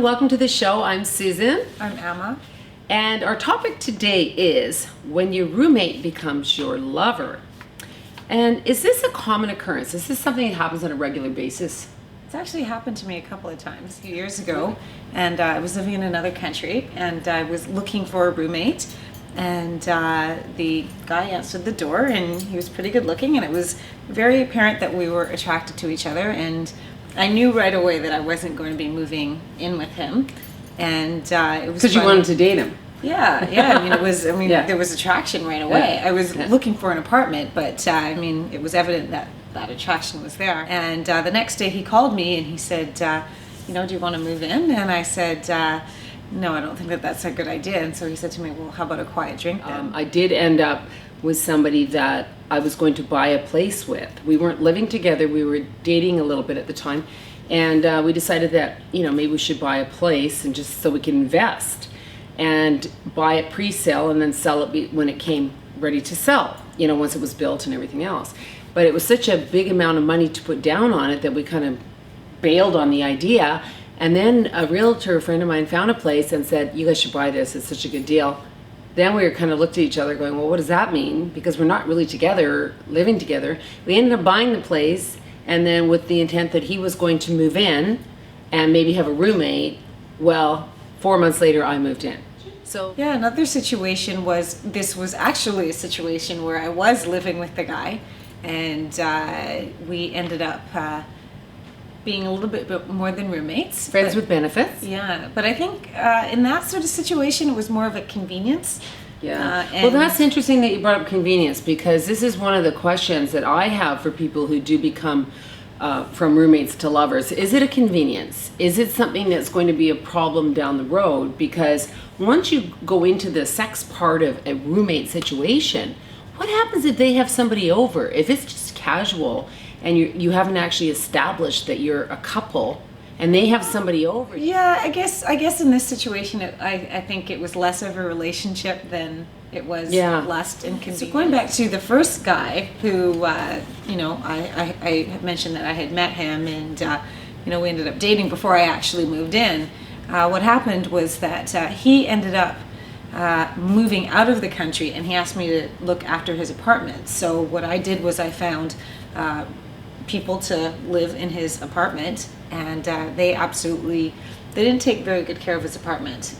everyone. Welcome to the show. I'm Susan. I'm Emma. And our topic today is when your roommate becomes your lover. And is this a common occurrence? Is this something that happens on a regular basis? It's actually happened to me a couple of times, a few years ago. And I was living in another country and I was looking for a roommate. And the guy answered the door and he was pretty good looking. And it was very apparent that we were attracted to each other. And I knew right away that I wasn't going to be moving in with him. And it was because you wanted to date him. Yeah. I mean, it was. I mean, there was attraction right away. I was looking for an apartment, but I mean, it was evident that that attraction was there. And the next day, he called me and he said, "Do you want to move in?" And I said, "No, I don't think that that's a good idea." And so he said to me, "Well, how about a quiet drink then?" I did end up with somebody that I was going to buy a place with. We weren't living together. We were dating a little bit at the time. And we decided that, maybe we should buy a place and just so we can invest and buy it pre-sale and then sell it when it came ready to sell, once it was built and everything else. But it was such a big amount of money to put down on it that we kind of bailed on the idea. And then a realtor friend of mine found a place and said, "You guys should buy this. It's such a good deal." Then we were kind of looked at each other going, well, what does that mean? Because we're not really together, living together. We ended up buying the place, and then with the intent that he was going to move in and maybe have a roommate. Well, 4 months later, I moved in. So yeah, another situation was, this was actually a situation where I was living with the guy, and we ended up being a little bit more than roommates. Friends with benefits. Yeah, but I think in that sort of situation, it was more of a convenience. Yeah. Well, that's interesting that you brought up convenience, because this is one of the questions that I have for people who do become from roommates to lovers. Is it a convenience? Is it something that's going to be a problem down the road? Because once you go into the sex part of a roommate situation, what happens if they have somebody over? If it's just casual and you haven't actually established that you're a couple and they have somebody over? Yeah, I guess in this situation, I think it was less of a relationship than it was lust and convenience. So going back to the first guy who, I mentioned that I had met him and, we ended up dating before I actually moved in. What happened was that he ended up moving out of the country and he asked me to look after his apartment. So what I did was I found people to live in his apartment, and they didn't take very good care of his apartment,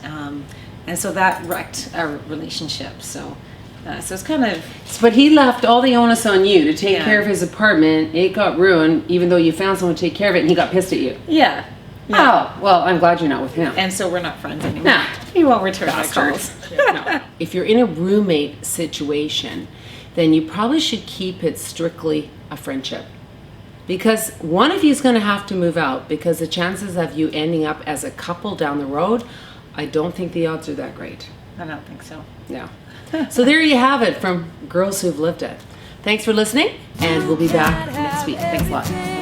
and so that wrecked our relationship. So it's kind of. But he left all the onus on you to take care of his apartment. It got ruined, even though you found someone to take care of it, and he got pissed at you. Yeah. Oh, well, I'm glad you're not with him. And so we're not friends anymore. Nah. He won't return my calls. No. If you're in a roommate situation, then you probably should keep it strictly a friendship. Because one of you is going to have to move out, because the chances of you ending up as a couple down the road, I don't think the odds are that great. I don't think so. Yeah. So there you have it from girls who've lived it. Thanks for listening, and we'll be back next week. Thanks a lot.